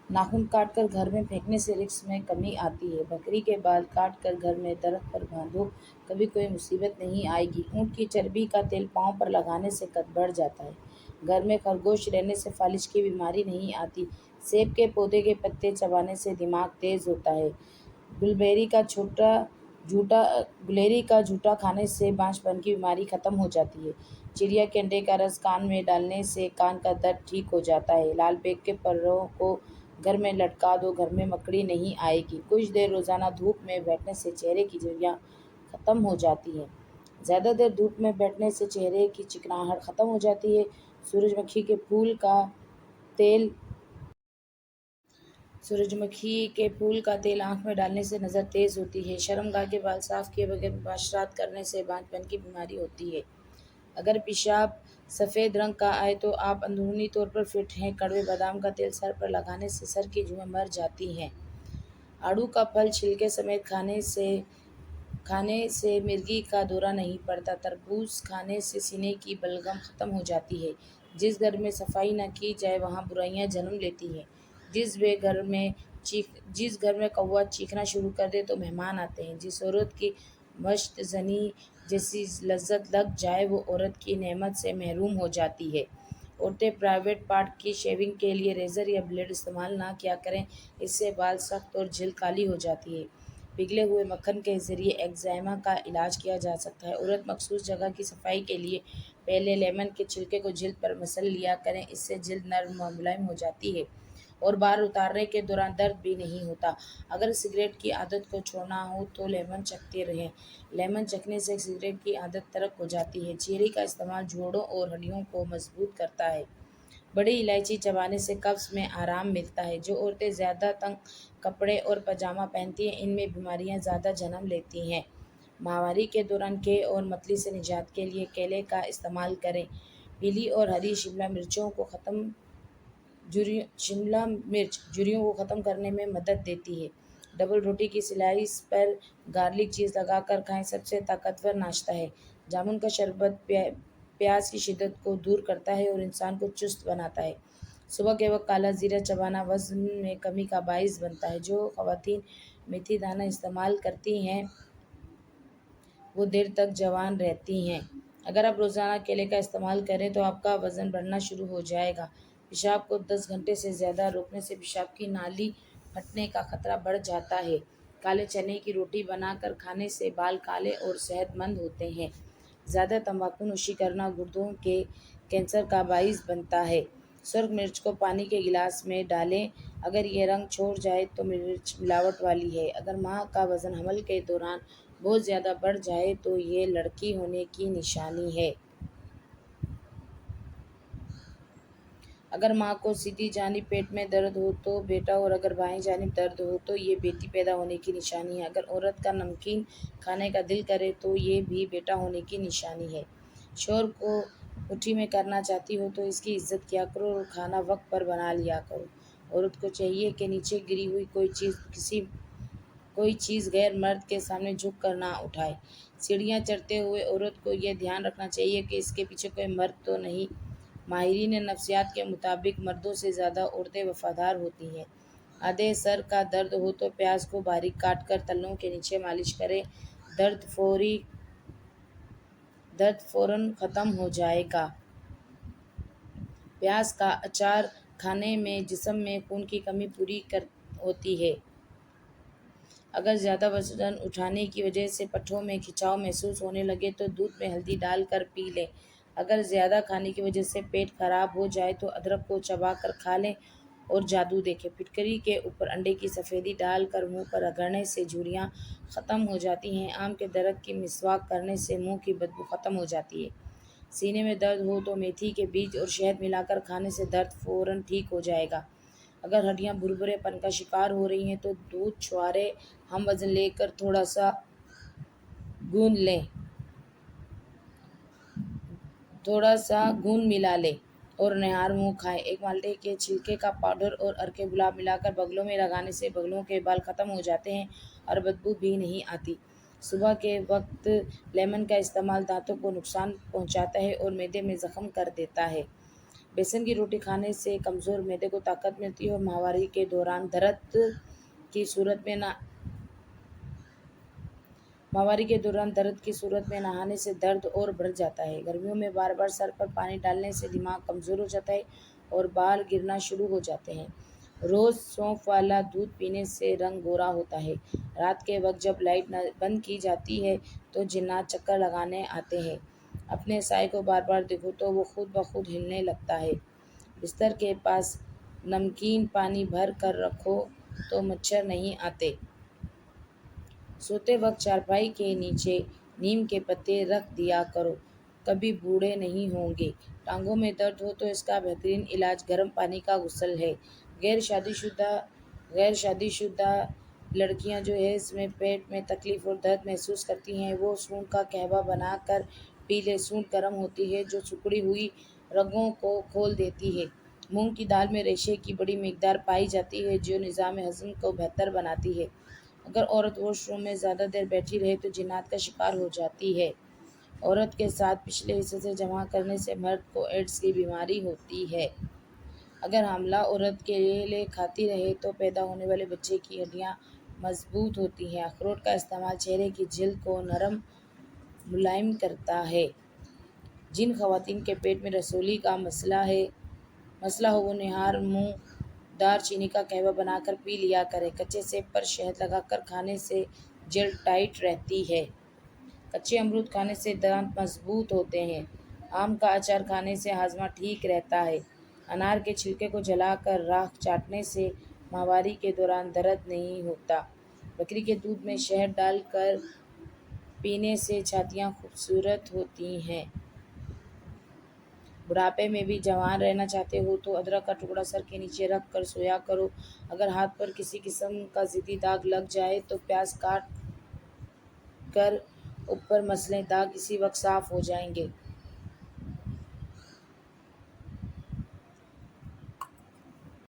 नाखून काट कर घर में फेंकने से रिस्क में कमी आती है। बकरी के बाल काट कर घर में दरख्त पर बांधो, कभी कोई मुसीबत नहीं आएगी। ऊँट की चर्बी का तेल पाँव पर लगाने से कद बढ़ जाता है। घर में खरगोश रहने से फालिज की बीमारी नहीं आती। सेब के पौधे के पत्ते चबाने से दिमाग तेज होता है। गुलबेरी का छोटा झूठा गुलेरी का झूठा खाने से बांझपन की बीमारी खत्म हो जाती है। चिड़िया के अंडे का रस कान में डालने से कान का दर्द ठीक हो जाता है। लाल बेग के परों को घर में लटका दो, घर में मकड़ी नहीं आएगी। कुछ देर रोजाना धूप में बैठने से चेहरे की झुर्रियाँ खत्म हो जाती है। ज़्यादा देर धूप में बैठने से चेहरे की चिकनाहट खत्म हो जाती है। सूरजमुखी के फूल का तेल सूरजमुखी के फूल का तेल आँख में डालने से नज़र तेज होती है। शर्मगाह के बाल साफ किए बगैर मुबाशरात करने से बांझपन की बीमारी होती है। अगर पेशाब सफ़ेद रंग का आए तो आप अंदरूनी तौर पर फिट हैं। कड़वे बादाम का तेल सर पर लगाने से सर की जुएँ मर जाती हैं। आड़ू का फल छिलके समेत खाने से मिर्गी का दौरा नहीं पड़ता। तरबूज खाने से सीने की बलगम खत्म हो जाती है। जिस घर में सफाई न की जाए वहाँ बुराइयां जन्म लेती हैं। जिस घर में कौवा चीखना शुरू कर दे तो मेहमान आते हैं। जिस औरत की मश्त जनी जैसी लज्जत लग जाए वो औरत की नेमत से महरूम हो जाती है। औरतें प्राइवेट पार्ट की शेविंग के लिए रेज़र या ब्लेड इस्तेमाल ना किया करें, इससे बाल सख्त और जल्द काली हो जाती है। पिघले हुए मक्खन के ज़रिए एक्ज़ाइमा का इलाज किया जा सकता है। औरत मखसूस जगह की सफाई के लिए पहले लेमन के छिलके को जिल्द पर मसल लिया करें, इससे जिल्द नर्म व मुलायम हो जाती है और बाल उतारने के दौरान दर्द भी नहीं होता। अगर सिगरेट की आदत को छोड़ना हो तो लेमन चखते रहें। लेमन चखने से सिगरेट की आदत तर्क हो जाती है। चेरी का इस्तेमाल जोड़ों और हड्डियों को मजबूत करता है। बड़ी इलायची चबाने से कब्ज़ में आराम मिलता है। जो औरतें ज़्यादा तंग कपड़े और पजामा पहनती हैं, इनमें बीमारियां ज़्यादा जन्म लेती हैं। माहवारी के दौरान के और मतली से निजात के लिए केले का इस्तेमाल करें। पीली और हरी शिमला मिर्च झुर्रियों को ख़त्म करने में मदद देती है। डबल रोटी की स्लाइस पर गार्लिक चीज़ लगाकर खाएं, सबसे ताकतवर नाश्ता है। जामुन का शरबत प्यास की शिद्दत को दूर करता है और इंसान को चुस्त बनाता है। सुबह के वक्त काला ज़ीरा चबाना वज़न में कमी का बाइस बनता है। जो ख़वातीन मेथी दाना इस्तेमाल करती हैं वो देर तक जवान रहती हैं। अगर आप रोज़ाना केले का इस्तेमाल करें तो आपका वज़न बढ़ना शुरू हो जाएगा। पेशाब को 10 घंटे से ज़्यादा रोकने से पेशाब की नाली फटने का खतरा बढ़ जाता है। काले चने की रोटी बनाकर खाने से बाल काले और सेहतमंद होते हैं। ज़्यादा तंबाकू नोशी करना गुर्दों के कैंसर का बाइस बनता है। सुर्ख मिर्च को पानी के गिलास में डालें। अगर ये रंग छोड़ जाए तो मिर्च मिलावट वाली है। अगर माँ का वज़न हमल के दौरान बहुत ज़्यादा बढ़ जाए तो ये लड़की होने की निशानी है। अगर माँ को सीधी जानिब पेट में दर्द हो तो बेटा, और अगर बाएं जानिब दर्द हो तो ये बेटी पैदा होने की निशानी है। अगर औरत का नमकीन खाने का दिल करे तो ये भी बेटा होने की निशानी है। शोहर को मुट्ठी में करना चाहती हो तो इसकी इज्जत किया करो और खाना वक्त पर बना लिया करो। औरत को चाहिए कि नीचे गिरी हुई कोई चीज़ गैर मर्द के सामने झुक कर ना उठाए। सीढ़ियाँ चढ़ते हुए औरत को यह ध्यान रखना चाहिए कि इसके पीछे कोई मर्द तो नहीं। माहिरीन नफ्सियात के मुताबिक मर्दों से ज़्यादा औरतें वफादार होती हैं। आधे सर का दर्द हो तो प्याज को बारीक काट कर तल्लों के नीचे मालिश करें। दर्द फ़ौरन ख़त्म हो जाएगा। प्याज का अचार खाने में जिस्म में खून की कमी पूरी होती है। अगर ज़्यादा वज़न उठाने की वजह से पट्ठों में खिंचाव महसूस होने लगे तो दूध में हल्दी डालकर पी लें। अगर ज़्यादा खाने की वजह से पेट खराब हो जाए तो अदरक को चबा कर खा लें और जादू देखें। फिटकरी के ऊपर अंडे की सफ़ेदी डालकर मुंह पर रगड़ने से झुर्रियाँ ख़त्म हो जाती हैं। आम के दरख्त की मिसवाक करने से मुंह की बदबू ख़त्म हो जाती है। सीने में दर्द हो तो मेथी के बीज और शहद मिलाकर खाने से दर्द फ़ौरन ठीक हो जाएगा। अगर हड्डियाँ भुरभुरेपन का शिकार हो रही हैं तो दूध छुआरे हम वज़न लेकर थोड़ा सा गूंद मिला लें और निहार मुँह खाएं। एक माल्टे के छिलके का पाउडर और अर्के गुलाब मिलाकर बगलों में लगाने से बगलों के बाल ख़त्म हो जाते हैं और बदबू भी नहीं आती। सुबह के वक्त लेमन का इस्तेमाल दांतों को नुकसान पहुंचाता है और मैदे में ज़ख्म कर देता है। बेसन की रोटी खाने से कमज़ोर मैदे को ताकत मिलती है और माहवारी के दौरान दर्द की सूरत में नहाने से दर्द और बढ़ जाता है। गर्मियों में बार बार सर पर पानी डालने से दिमाग कमज़ोर हो जाता है और बाल गिरना शुरू हो जाते हैं। रोज़ सौंफ वाला दूध पीने से रंग गोरा होता है। रात के वक्त जब लाइट बंद की जाती है तो जिन्नात चक्कर लगाने आते हैं। अपने साए को बार बार देखो तो वो खुद ब खुद हिलने लगता है। बिस्तर के पास नमकीन पानी भर कर रखो तो मच्छर नहीं आते। सोते वक्त चारपाई के नीचे नीम के पत्ते रख दिया करो, कभी बूढ़े नहीं होंगे। टांगों में दर्द हो तो इसका बेहतरीन इलाज गर्म पानी का गुस्ल है। गैर शादीशुदा लड़कियां जो है इसमें पेट में तकलीफ और दर्द महसूस करती हैं वो सूंड का कहवा बनाकर पी ले। सूंड गर्म होती है जो सिकुड़ी हुई रगों को खोल देती है। मूंग की दाल में रेशे की बड़ी मिकदार पाई जाती है जो निज़ाम हज़म को बेहतर बनाती है। अगर औरत वॉशरूम में ज़्यादा देर बैठी रहे तो जिन्नात का शिकार हो जाती है। औरत के साथ पिछले हिस्से से जमा करने से मर्द को एड्स की बीमारी होती है। अगर हामला औरत केले खाती रहे तो पैदा होने वाले बच्चे की हड्डियां मजबूत होती हैं। अखरोट का इस्तेमाल चेहरे की जिल्द को नरम मुलायम करता है। जिन ख़वातीन के पेट में रसौली का मसला हो वो निहार मुँह दार चीनी का कहवा बनाकर पी लिया करें। कच्चे सेब पर शहद लगाकर खाने से जल्द टाइट रहती है। कच्चे अमरूद खाने से दांत मजबूत होते हैं। आम का अचार खाने से हाजमा ठीक रहता है। अनार के छिलके को जलाकर राख चाटने से माहवारी के दौरान दर्द नहीं होता। बकरी के दूध में शहद डालकर पीने से छातियाँ खूबसूरत होती हैं। बुढ़ापे में भी जवान रहना चाहते हो तो अदरक का टुकड़ा सर के नीचे रख कर सोया करो। अगर हाथ पर किसी किस्म का ज़िद्दी दाग लग जाए तो प्याज काट कर ऊपर मसलें, दाग इसी वक्त साफ़ हो जाएंगे।